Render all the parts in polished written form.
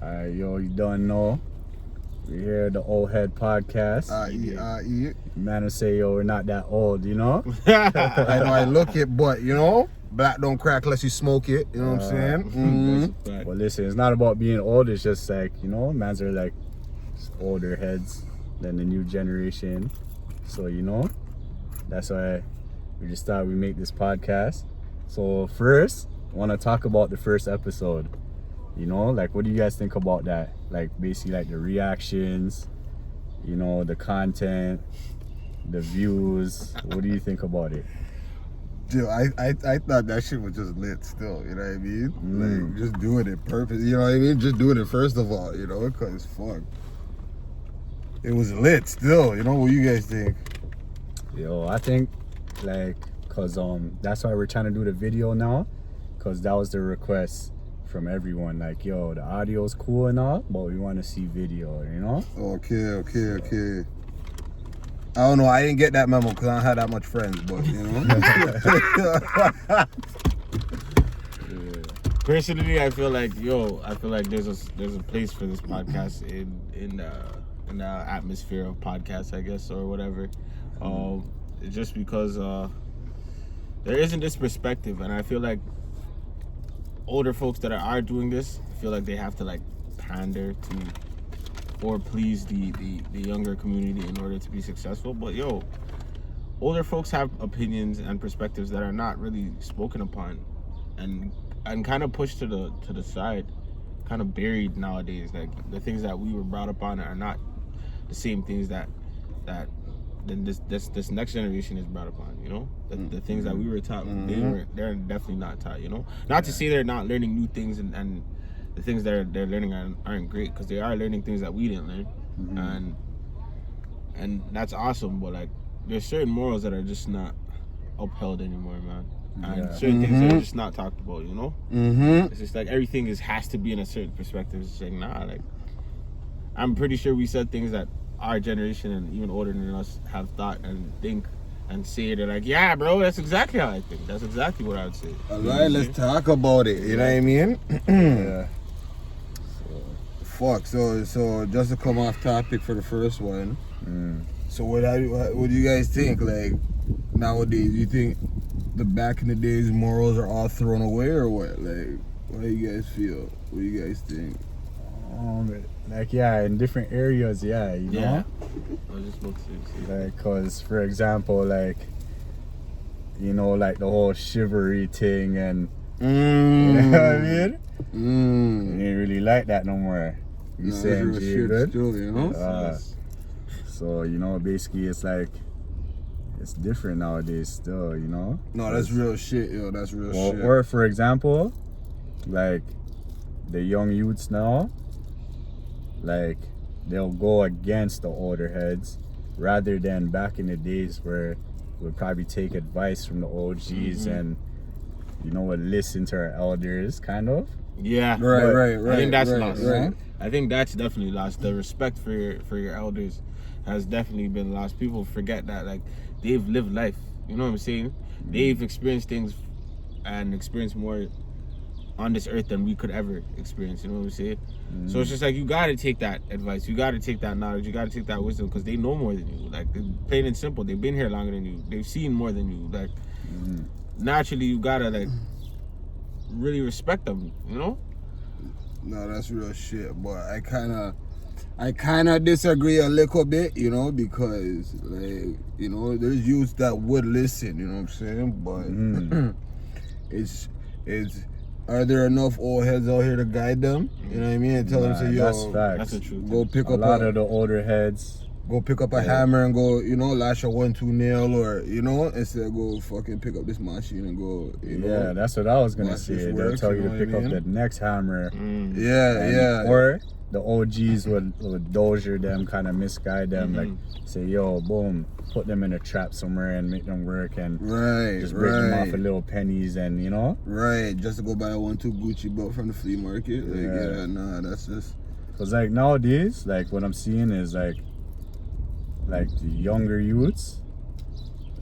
Yo, you don't know. We hear the Old Head podcast. Man will say, yo, we're not that old, you know? I know I look it, but, you know, black don't crack unless you smoke it, you know what I'm saying? Mm-hmm. Well, listen, it's not about being old, it's just like, you know, mans are like older heads than the new generation. So, you know, that's why we just thought we'd make this podcast. So, first, I want to talk about the first episode. You know, like, what do you guys think about that? Like, basically, like, the reactions, you know, the content, the views. What do you think about it? Dude, I thought that shit was just lit still, you know what I mean? Like, just doing it purpose, you know what I mean? Just doing it first of all, you know, because, fuck. It was lit still, you know? What you guys think? Yo, I think, like, because that's why we're trying to do the video now, because that was the request from everyone. Like, yo, the audio's cool and all, but we want to see video, you know? Okay. I don't know, I didn't get that memo because I don't have that much friends, but, you know? Personally, I feel like there's a place for this podcast in the atmosphere of podcasts, I guess, or whatever. Just because there isn't this perspective, and I feel like older folks that are doing this feel like they have to like pander to or please the younger community in order to be successful. But yo, older folks have opinions and perspectives that are not really spoken upon and kind of pushed to the side, kind of buried nowadays. Like, the things that we were brought up on are not the same things that this next generation is brought upon, you know? The things that we were taught, they're definitely not taught, you know? Not to say they're not learning new things and the things they're learning aren't great, because they are learning things that we didn't learn. And that's awesome, but like, there's certain morals that are just not upheld anymore, man. And certain things that are just not talked about, you know? It's just like everything has to be in a certain perspective. It's just like, nah, like, I'm pretty sure we said things that our generation and even older than us have thought and think and say. They're like, yeah, bro, that's exactly how I think. That's exactly what I would say. All right, let's talk about it. You know what I mean? Yeah. Fuck. So just to come off topic for the first one. So what do you guys think? Like, nowadays, you think the back in the days morals are all thrown away or what? Like, what do you guys feel? What do you guys think? Like, yeah, in different areas, yeah, you know? Yeah. I was just about to say. Like, cause for example, like, you know, like the whole chivalry thing and you know what I mean? You ain't really like that no more. You saying G good? Still, you know? So, you know, basically it's like, it's different nowadays still, you know? No, that's real shit, yo. That's real shit. Or for example, like the young youths now, like, they'll go against the older heads rather than back in the days where we'd probably take advice from the OGs and, you know, would listen to our elders, kind of. Yeah. Right. I think that's lost. Right. I think that's definitely lost. The respect for your elders has definitely been lost. People forget that, like, they've lived life. You know what I'm saying? They've experienced things and experienced more on this earth than we could ever experience, you know what I'm saying? So it's just like, you gotta take that advice, you gotta take that knowledge, you gotta take that wisdom, because they know more than you. Like, plain and simple, they've been here longer than you, they've seen more than you. Like, naturally, you gotta, like, really respect them, you know? No, that's real shit, but I kind of disagree a little bit, you know, because, like, you know, there's youths that would listen, you know what I'm saying? But are there enough old heads out here to guide them? You know what I mean? And tell them, say, yo, that's facts. That's the truth. Go pick up a lot of the older heads. Go pick up a hammer and go, you know, lash a 1-2 nail, or, you know, instead of go fucking pick up this machine and go, you know. Yeah, that's what I was gonna say. They'll tell you to pick up the next hammer. Yeah. Or the OGs would dozier them, kind of misguide them, like say, yo, boom, put them in a trap somewhere and make them work and just break them off for little pennies and, you know? Right, just to go buy a 1-2 Gucci belt from the flea market. Like, nah, that's just... Because, like, nowadays, like, what I'm seeing is, like the younger youths,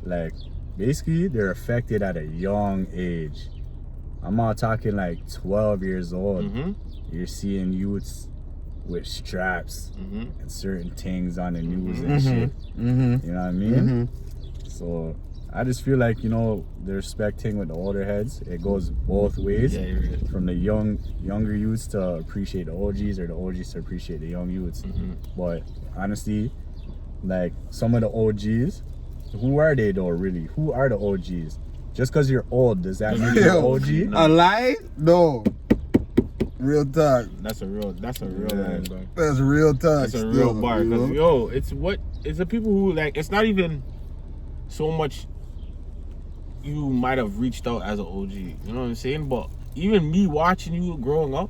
like, basically, they're affected at a young age. I'm not talking, like, 12 years old. you're seeing youths with straps Mm-hmm. and certain things on the news and shit. Mm-hmm. You know what I mean? So I just feel like, you know, the respect thing with the older heads, it goes both ways. Yeah, you're right. From the younger youths to appreciate the OGs, or the OGs to appreciate the young youths. Mm-hmm. But honestly, like some of the OGs, who are they though really? Who are the OGs? Just because you're old, does that mean you're OG? A lie? No. Real talk. That's a real line, bro. That's real talk. That's a real bar. you know? Cause yo, it's the people who like. It's not even so much. You might have reached out as an OG. You know what I'm saying? But even me watching you growing up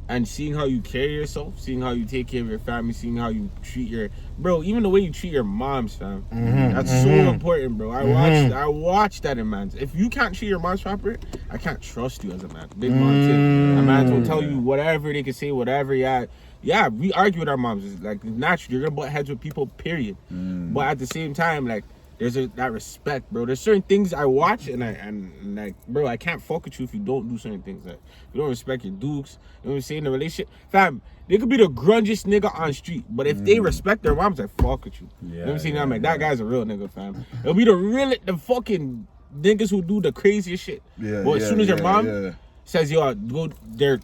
and seeing how you carry yourself, seeing how you take care of your family, seeing how you treat your bro, even the way you treat your moms, fam. That's so important, bro. I watched that in man. If you can't treat your moms proper, I can't trust you as a man. Big man thing. A man will tell you whatever they can say, whatever. Yeah, we argue with our moms. It's like natural. You're gonna butt heads with people, period. But at the same time, like there's that respect, bro. There's certain things I watch and like, bro, I can't fuck with you if you don't do certain things. Like, if you don't respect your dukes, you know what I'm saying? The relationship, fam, they could be the grungiest nigga on the street, but if they respect their moms, I fuck with you. You know what I'm saying? I'm like, that guy's a real nigga, fam. It'll be the fucking niggas who do the craziest shit. But as soon as your mom says, yo, go there,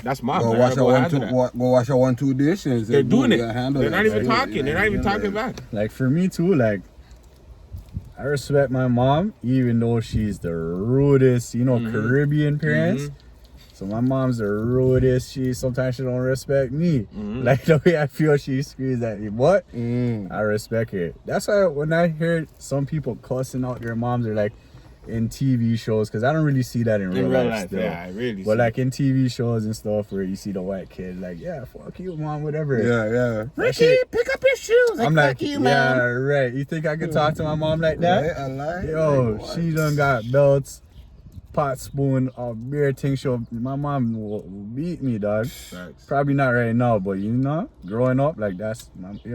that's mom. Go wash your 1-2 dishes. They're doing it. They're not even talking. They're not even talking back. Like for me too, like I respect my mom, even though she's the rudest, you know, Caribbean parents. So my mom's the rudest. Sometimes she don't respect me. Like the way I feel she screams at me. But I respect her. That's why when I hear some people cussing out their moms, they're like in TV shows, because I don't really see that in real life still. Yeah, I really. But like in TV shows and stuff where you see the white kid, like, yeah, fuck you, mom, whatever. Yeah. Ricky, pick up your shoes. I'm like, fuck you, yeah, man. right. You think I could talk to my mom like that? Right, I lie. Yo, Like, she done got belts, pot spoon, beer thing. My mom will beat me, dog. Facts. Probably not right now, but you know, growing up, like that's, I don't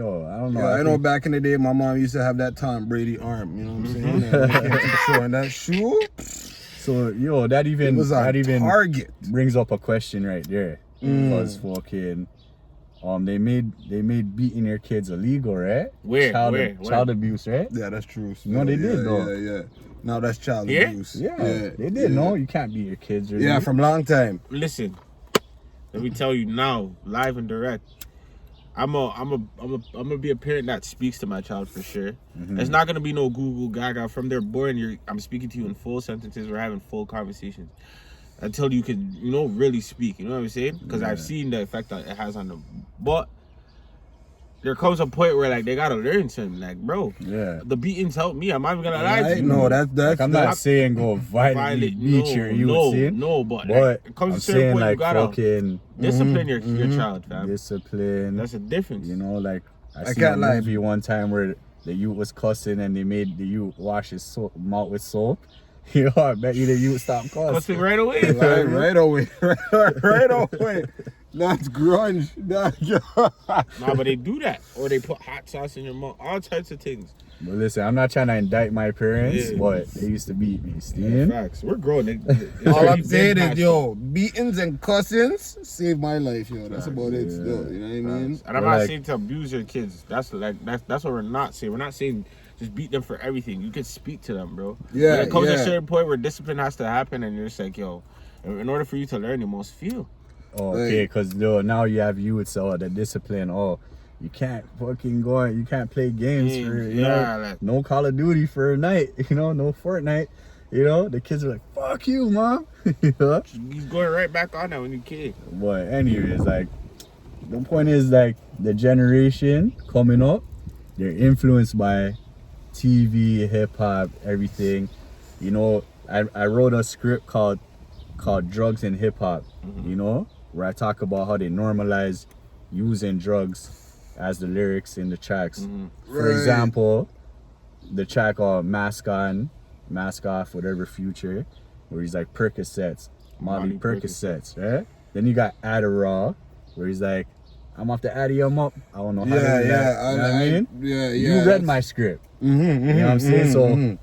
know. Yeah, I know back in the day, my mom used to have that Tom Brady arm. You know what I'm saying? And showing that shoe. So, yo, that even Target. brings up a question right there. Because fucking, they made beating your kids illegal, right? Where? Child abuse, right? Yeah, that's true. No, they did, though. Yeah. No, that's child Yeah? abuse. Yeah, they did. No, you can't beat your kids. Really. Yeah, from long time. Listen, let me tell you now, live and direct. I'm gonna be a parent that speaks to my child for sure. It's not gonna be no Google Gaga from their born. I'm speaking to you in full sentences. We're having full conversations until you can, really speak. You know what I'm saying? Because I've seen the effect that it has on them. But there comes a point where like they gotta learn something. Like, bro, the beatings help me. I'm not even gonna lie to you. No, that's like, I'm not saying go violently beat your youth. No, but it comes I'm to a certain saying point like you gotta fucking discipline your child, fam. discipline. That's a difference. You know, like I seen can't a lie. movie one time where the youth was cussing and they made the youth wash his mouth with soap. You know, I bet you the youth stopped cussing right away. Right away. That's grunge. Nah, but they do that. Or they put hot sauce in your mouth. All types of things. But listen, I'm not trying to indict my parents, but they used to beat me, Steen. Facts. We're growing. All I'm saying is, yo, beatings and cussings saved my life, yo. That's about it still. You know what I mean? And I'm not saying to abuse your kids. That's what we're not saying. We're not saying just beat them for everything. You can speak to them, bro. Yeah. When it comes to a certain point where discipline has to happen and you're just like, yo, in order for you to learn, you must feel. Oh, okay, because now you have youths, the discipline, you can't fucking go out, you can't play games for, like, no Call of Duty for a night, no Fortnite, the kids are like, fuck you, mom. He's going right back on that when you're a kid. But anyways, like, the point is, like, the generation coming up, they're influenced by TV, hip-hop, everything. I wrote a script called Drugs and Hip-Hop, where I talk about how they normalize using drugs as the lyrics in the tracks. For example, the track Mask On, Mask Off, whatever, Future, where he's like Percocets, Molly Percocets, right? Then you got Adderall, where he's like, I'm off the Addy, I'm up. I don't know how to do that. You know what I mean? You read my script. You know what I'm saying? So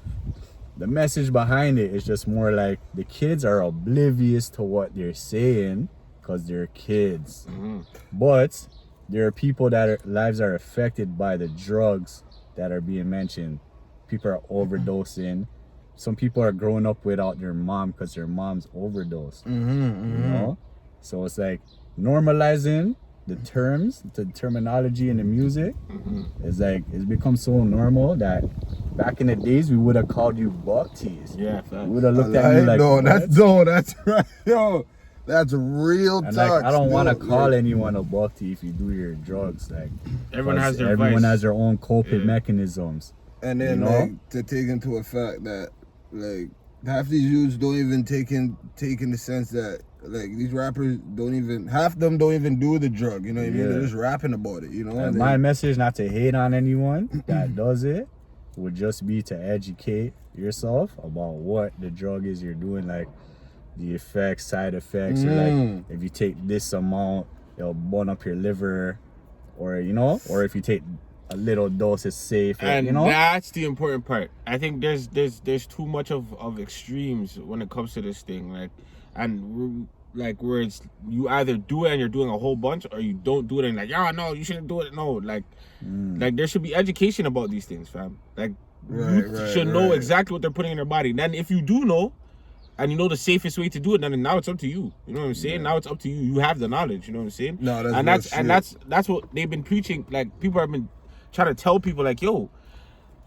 the message behind it is just more like the kids are oblivious to what they're saying, because they're kids. But there are people that lives are affected by the drugs that are being mentioned. People are overdosing. Some people are growing up without their mom because their mom's overdosed. You know? So it's like normalizing the terms, the terminology in the music. It's like it's become so normal that back in the days we would have called you buck tees. Yeah, We facts. would have looked at you like, That's right, yo. That's real and talk. like I don't want to still, call like, anyone a buck tee if you do your drugs. Like Everyone has their everyone vice. has their own coping mechanisms. And then you know? like to take into effect that like half these youths don't even take in the sense that like these rappers don't even, half of them don't even do the drug, you know what I mean? They're just rapping about it, you know? And my message, not to hate on anyone that does it, would just be to educate yourself about what the drug is you're doing, like the effects, side effects, or like if you take this amount, it'll burn up your liver, or you know, or if you take a little dose, it's safe, And you know. that's the important part. I think there's too much of extremes when it comes to this thing, like, and where it's you either do it and you're doing a whole bunch, or you don't do it and like, yeah, no, you shouldn't do it. No, like there should be education about these things, fam. Like you should know exactly what they're putting in their body. Then if you do know, and you know the safest way to do it, then now it's up to you. You know what I'm saying? Now it's up to you. You have the knowledge. You know what I'm saying? No, that's what they've been preaching. Like people have been trying to tell people, like, yo,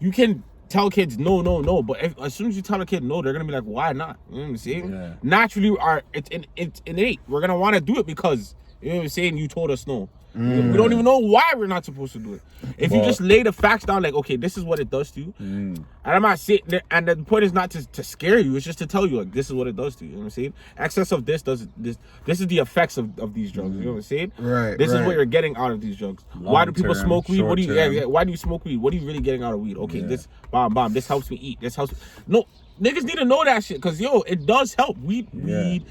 you can tell kids no, but as soon as you tell a kid no, they're gonna be like, why not? You know what I'm saying? Yeah. Naturally, it's innate. We're gonna want to do it because, you know what I'm saying, you told us no. We don't even know why we're not supposed to do it. If you just lay the facts down, like, okay, this is what it does to you, and I'm not saying, and the point is not to scare you, it's just to tell you, like, this is what it does to you. You know what I'm saying? Excess of this does this. This is the effects of these drugs. You know what I'm saying? Right. This is what you're getting out of these drugs. Why do people Long-term, smoke weed? What do you? short-term. Why do you smoke weed? What are you really getting out of weed? Okay, this bomb. This helps me eat. This helps. No. Niggas need to know that shit, cause yo, it does help. Weed,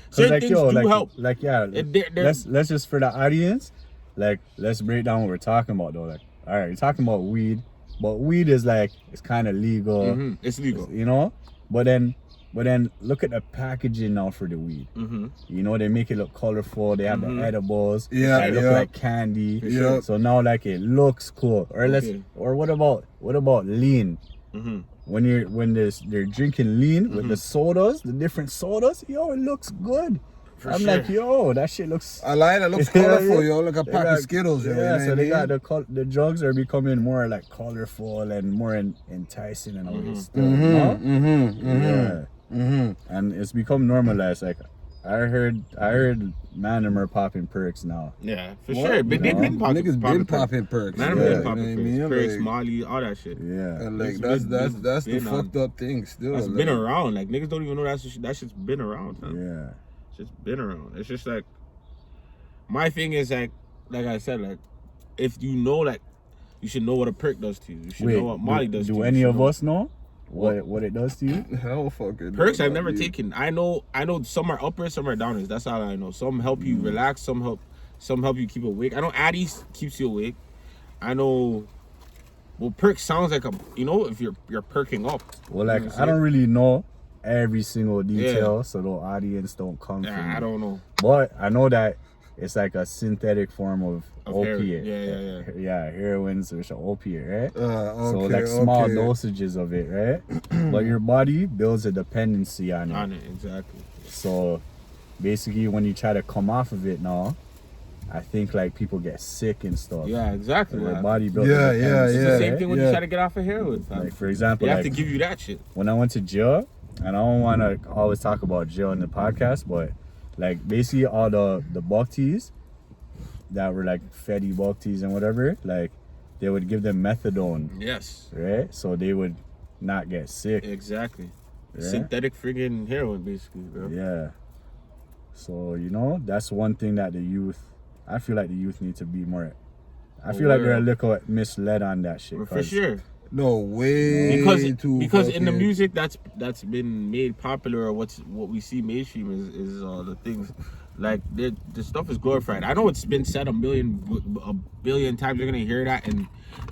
certain like, things do help. Like let's just for the audience, like let's break down what we're talking about though. Like, all right, you're talking about weed, but weed is like it's kind of legal. It's legal, you know. But then look at the packaging now for the weed. You know, they make it look colorful. They have the edibles. They look like candy. So now like it looks cool. Or what about lean? When they're drinking lean with the sodas, the different sodas, yo, it looks good. I'm like, yo, that shit looks. I like it. It looks colorful, yo, like a pack of Skittles. Yo, yeah, you know so what they I mean? got the drugs are becoming more like colorful and more enticing and all this stuff. You know? And it's become normalized. Like I heard man them are popping perks now. Yeah, for sure. They've been popping. Niggas been popping perks. Man, yeah, been popping you know what I perks, mean? Molly, all that shit. Yeah. And like It's that's the been on. fucked up thing still. That's like, been around. Like niggas don't even know that shit's been around. Huh? Yeah. It's just been around. It's just like my thing is like I said, like if you know, like you should know what a perk does to you. You should know what Molly does to you. Do any of us know what it does to you? Hell fucking Perks I've never taken. I know some are uppers, some are downers. That's all I know. Some help you relax, some help you keep awake. I know Addies keeps you awake. I know perks sounds like if you're perking up. Well, like I don't really know every single detail, so the audience don't come for me. I don't know. But I know that it's like a synthetic form of opiate. Yeah. Heroin's which are opiate, right? So Okay, like small okay. dosages of it, right? But your body builds a dependency on it. On it, exactly. So basically when you try to come off of it now, I think like people get sick and stuff. Yeah, exactly. Their body builds Yeah, a dependency. It's the same right? thing when you try to get off of heroin. Fam. Like for example, They have like, to give you that shit. when I went to jail, and I don't want to always talk about jail in the podcast, but like basically all the buck teas that were like Fetty buck teas and whatever, like they would give them methadone, Yes. right? So they would not get sick. Exactly. Yeah. Synthetic friggin' heroin, basically, bro. Yeah. So that's one thing that I feel like the youth need to be more. I feel like they're a little misled on that shit. For sure. No way. Because in the music that's been made popular, or what we see mainstream is the things like the stuff is glorified. I know it's been said a billion times. You're gonna hear that,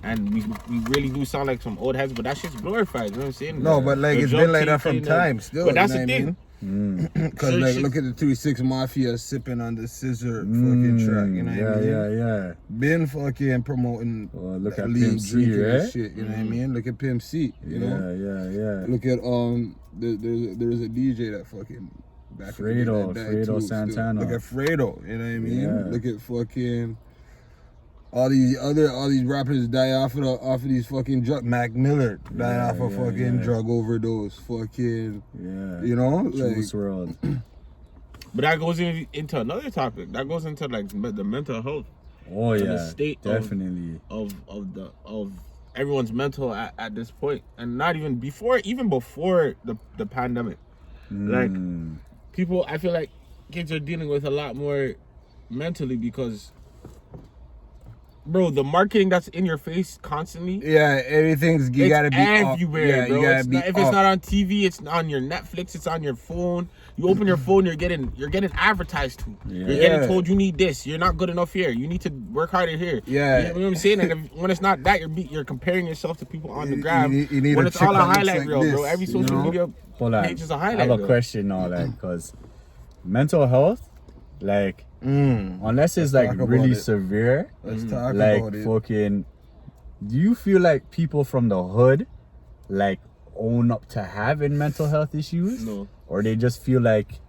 and we really do sound like some old heads, but that shit's glorified. You know what I'm saying? No, but like The it's drug been like that taking from time still. But that's you know the what I thing. mean? Cause like look at the 3-6 Mafia sipping on the scissor fucking track, you know what I mean? Yeah. Been fucking promoting Look that at lean Pimp C, drinking right? and shit, you know what I mean? Look at Pimp C, you know? Yeah. Look at there's a DJ that fucking back in the day that died Fredo too, Santana. Look at Fredo, you know what I mean? Yeah. Look at fucking all these rappers die off of these fucking drug. Mac Miller died off of fucking drug overdose. Fucking you know, Juice like WRLD. But that goes into another topic. That goes into like the mental health. Oh and yeah, the state definitely of everyone's mental at this point, and not even before the pandemic. Like people, I feel like kids are dealing with a lot more mentally because, bro, the marketing that's in your face constantly. Yeah, everything's you gotta be everywhere, bro. You gotta be if it's not on TV, it's on your Netflix. It's on your phone. You open your phone, you're getting advertised to. Yeah. You're getting told you need this. You're not good enough here. You need to work harder here. Yeah, you know what I'm saying. And when it's not that, you're comparing yourself to people on the gram. You need when a it's all a chick that highlight looks reel, like bro. this, Every social media page is a highlight. I have a reel. question now, like, because mental health, like, unless it's like really severe, let's talk like about it. fucking, do you feel like people from the hood, like, own up to having mental health issues? No. Or they just feel like,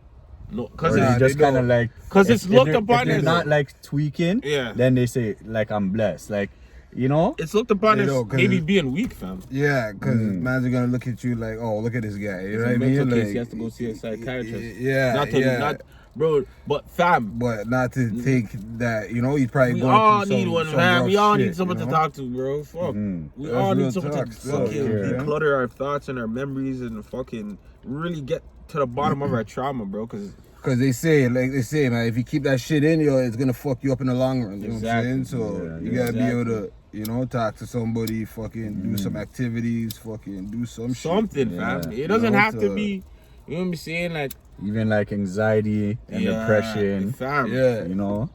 No, because they just kind of like, because it's looked if upon they're as not like tweaking, then they say like I'm blessed, like, you know, it's looked upon as maybe it's being weak, fam. Yeah, because man's are gonna look at you like, oh, look at this guy. You know what I mental mean? case, Like, he has to go see a psychiatrist. Yeah, Bro, but fam, but not to think that, you know, he's probably we going all through need some one, rough man. We all shit, need someone you to know? talk to, bro. Fuck. We That's all real need someone talk to still, fucking yeah. declutter our thoughts and our memories and fucking really get to the bottom of our trauma, bro. Because they say, man, if you keep that shit in you, it's gonna fuck you up in the long run. You know what I'm saying? So you gotta be able to, you know, talk to somebody, fucking do some activities, fucking do something, fam. It doesn't have to be, you know what I'm saying? Like, even like anxiety and depression, fam. You know,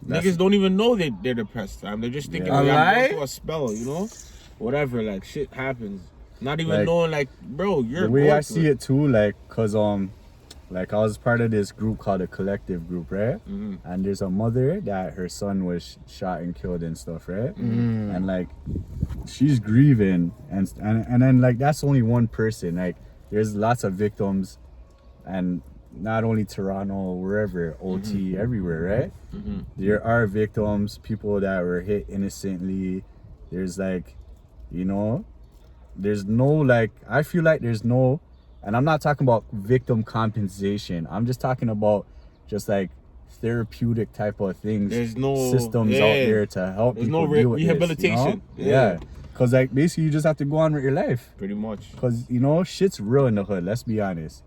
niggas don't even know they're depressed, fam. They're just thinking, I'm going through a spell, you know? Whatever, like, shit happens. Not even knowing, like, bro, you're the way I see it too, like, cause like I was part of this group called a collective group, right? And there's a mother that her son was shot and killed and stuff, right? And like she's grieving and then like that's only one person. Like there's lots of victims, and not only Toronto, wherever, OT, everywhere, right? There are victims, people that were hit innocently. There's like, you know, there's no like, I feel like there's no, and I'm not talking about victim compensation. I'm just talking about just like therapeutic type of things. There's no systems out there to help there's people no deal with rehabilitation. This, you know? Because like basically you just have to go on with your life. Pretty much. Because, you know, shit's real in the hood. Let's be honest.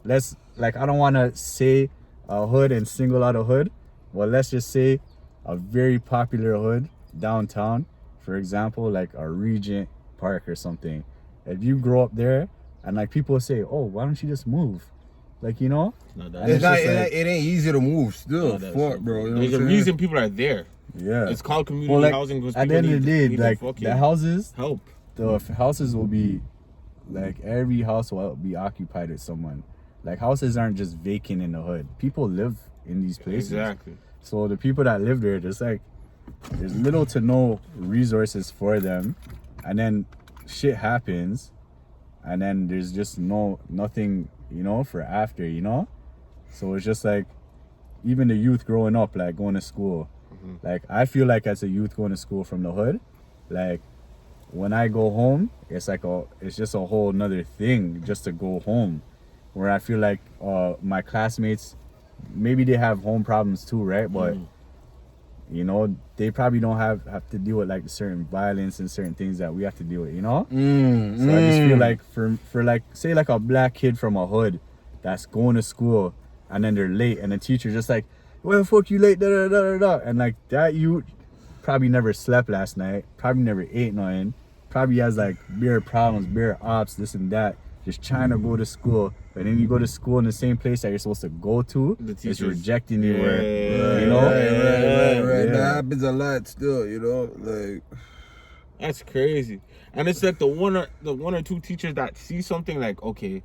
Let's, like, I don't want to say a hood and single out a hood. Well, let's just say a very popular hood downtown, for example, like a Regent Park or something. If you grow up there and like people say, oh, why don't you just move? Like, you know, it ain't easy to move still. Fuck, bro. You know there's a reason people are there. Yeah, it's called community housing. Because at the end of the day, like the houses, help. The houses will be like every house will be occupied with someone. Like houses aren't just vacant in the hood. People live in these places. Exactly. So the people that live there, just like there's little to no resources for them, and then shit happens, and then there's just nothing, you know, for after, you know. So it's just like even the youth growing up, like going to school. Like I feel like as a youth going to school from the hood, like when I go home, it's just a whole nother thing just to go home. Where I feel like my classmates, maybe they have home problems too, right? But you know, they probably don't have to deal with like certain violence and certain things that we have to deal with, you know? So I just feel like for like, say like a black kid from a hood that's going to school and then they're late and the teacher just like, well, fuck you late, da da da da, and like that you probably never slept last night, probably never ate nothing, probably has like bare problems, bare ops, this and that, just trying to go to school. But then you go to school in the same place that you're supposed to go to, it's rejecting you, you know? Right. That happens a lot still, you know? Like, that's crazy. And it's like the one or two teachers that see something like, okay,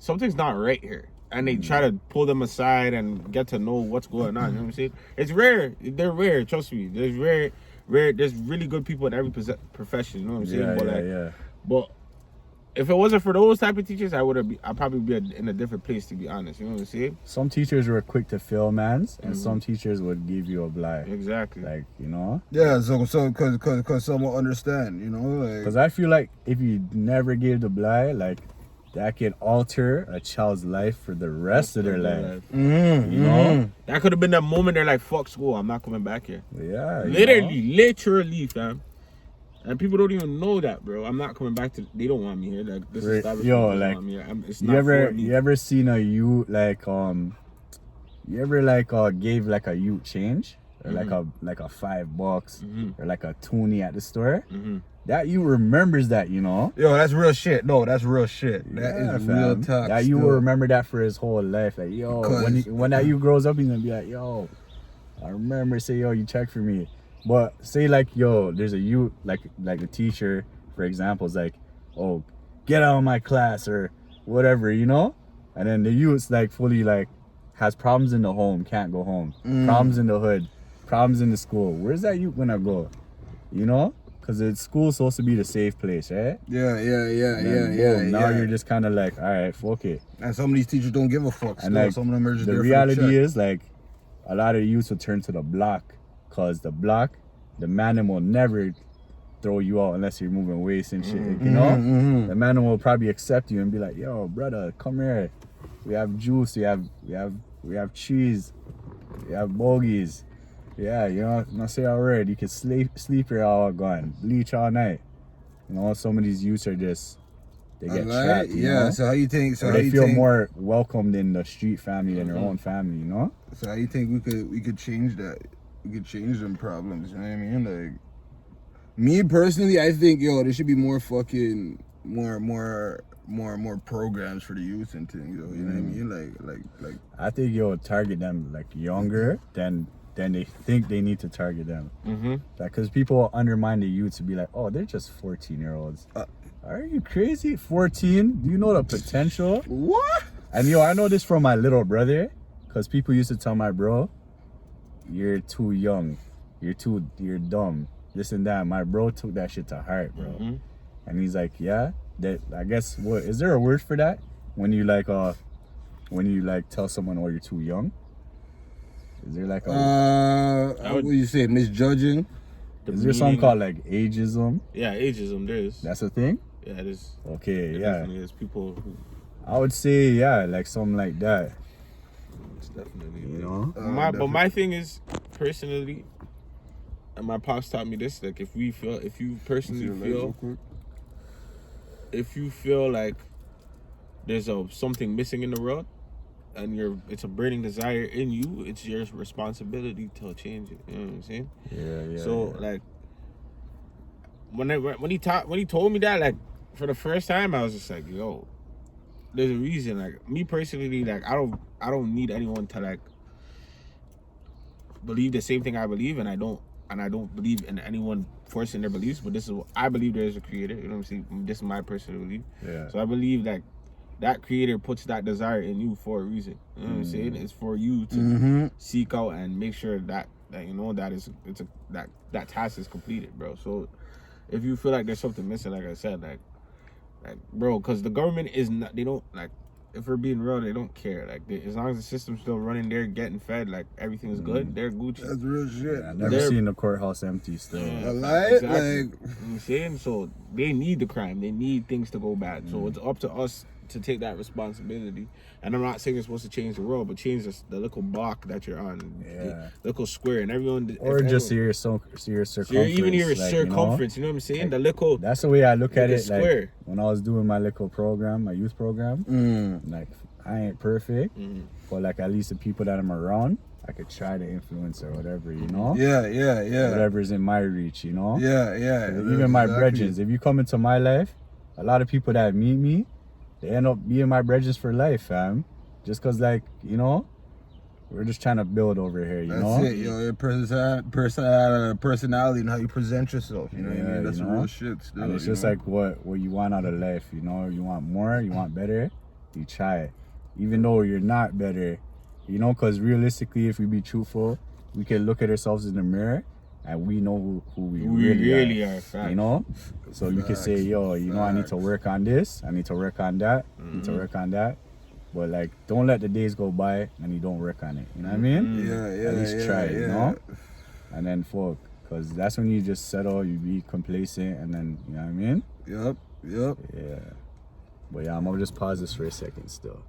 something's not right here. And they try to pull them aside and get to know what's going on. You know what I'm saying? It's rare. They're rare. Trust me. There's rare. There's really good people in every profession. You know what I'm saying? But if it wasn't for those type of teachers, I'd probably be in a different place, to be honest. You know what I'm saying? Some teachers were quick to fail mans, and some teachers would give you a blight. Exactly. Like, you know? Yeah, so cause someone understand, you know, like. Because I feel like if you never gave the blight, like, that can alter a child's life for the rest of their life. You know? That could have been that moment they're like, fuck school, I'm not coming back here. Yeah. Literally, fam. And people don't even know that, bro. I'm not coming back to. They don't want me here. Like this establishment doesn't want me here. It's not for me. You ever seen a youth like You ever like gave like a youth change or like a $5 or like a toonie at the store? That you remembers that, you know? Yo, that's real shit. No, that's real shit. That is real talk. That you will remember that for his whole life. Like, yo, when that you grows up, he's gonna be like, yo, I remember. Say, yo, you checked for me. But say like, yo, there's a youth like a teacher, for example, is like, oh, get out of my class or whatever, you know? And then the youth's like fully like has problems in the home, can't go home, problems in the hood, problems in the school. Where's that youth gonna go? You know? Because school's supposed to be the safe place, right? Yeah. Now you're just kind of like, all right, fuck it. And some of these teachers don't give a fuck. And like, some of them are just the reality is like, a lot of youths will turn to the block, because the block, the man will never throw you out unless you're moving waste and shit. You know, the man will probably accept you and be like, yo, brother, come here. We have juice. We have cheese. We have bogies. Yeah, you know, not say a word. You can sleep here all gone, bleach all night. You know, some of these youths are just, they get trapped. You know? So how you think? So or how they you feel think, more welcomed in the street family than their own family. You know. So how you think we could change that? We could change them problems. You know what I mean? Like, me personally, I think there should be more fucking more programs for the youth and things. You know what I mean? Like. I think target them like younger than they think they need to target them. Because people will undermine the youth to be like, oh, they're just 14-year-olds. Are you crazy? 14? Do you know the potential? What? And I know this from my little brother, because people used to tell my bro, you're too young, you're dumb, this and that. My bro took that shit to heart, bro. And he's like, yeah, that, I guess, what is there a word for that? When you tell someone, oh, you're too young? Is there like a what do you say, misjudging? Is there something called like ageism? Yeah, ageism, there is. That's a thing? Yeah, it is. Okay, There's people who, I would say, yeah, like something like that. it's definitely, You know? but my thing is, personally, and my pops taught me this, like, if you feel like there's something missing in the world, and it's a burning desire in you, it's your responsibility to change it. You know what I'm saying? Yeah. So like, when he told me that, like, for the first time, I was just like, yo, there's a reason. Like, me personally, like, I don't need anyone to like believe the same thing I believe, and I don't believe in anyone forcing their beliefs. But this is what I believe. There is a creator. You know what I'm saying? This is my personal belief. Yeah. So I believe like that creator puts that desire in you for a reason. You know what I'm saying? It's for you to seek out and make sure that that task is completed, bro. So if you feel like there's something missing, like I said, like bro, because the government is not, they don't, like, if we're being real, they don't care. Like, as long as the system's still running, they're getting fed, like, everything is good, they're Gucci. That's real shit. Yeah, I've never seen the courthouse empty still. Yeah, exactly. Like, you know what I'm saying? So they need the crime, they need things to go bad. So it's up to us to take that responsibility. And I'm not saying it's supposed to change the world, but change the little block that you're on, the little square, and everyone. Or just your circumference. So even your circumference, you know what I'm saying? Like, the little. That's the way I look at it. Square. Like, when I was doing my little program, my youth program, like, I ain't perfect, but like at least the people that I'm around, I could try to influence or whatever, you know? Yeah. Whatever's in my reach, you know? Yeah. Even my brethren, if you come into my life, a lot of people that meet me, they end up being my brethren for life, fam. Just cause, like, you know, we're just trying to build over here, you know? That's it, yo. Your personality and how you present yourself, you know what I mean? That's real shit still. And it's just like what you want out of life, you know? You want more, you want better. You try. Even though you're not better, you know, because realistically, if we be truthful, we can look at ourselves in the mirror and we know who we really are. Facts. You know? So you can say, yo, you know, I need to work on this, I need to work on that, I need to work on that. But like, don't let the days go by and you don't work on it. You know what I mean? Yeah. At least try, you know? And then fuck. Because that's when you just settle, you be complacent, and then, you know what I mean? Yep. Yeah. But yeah, I'm gonna just pause this for a second still.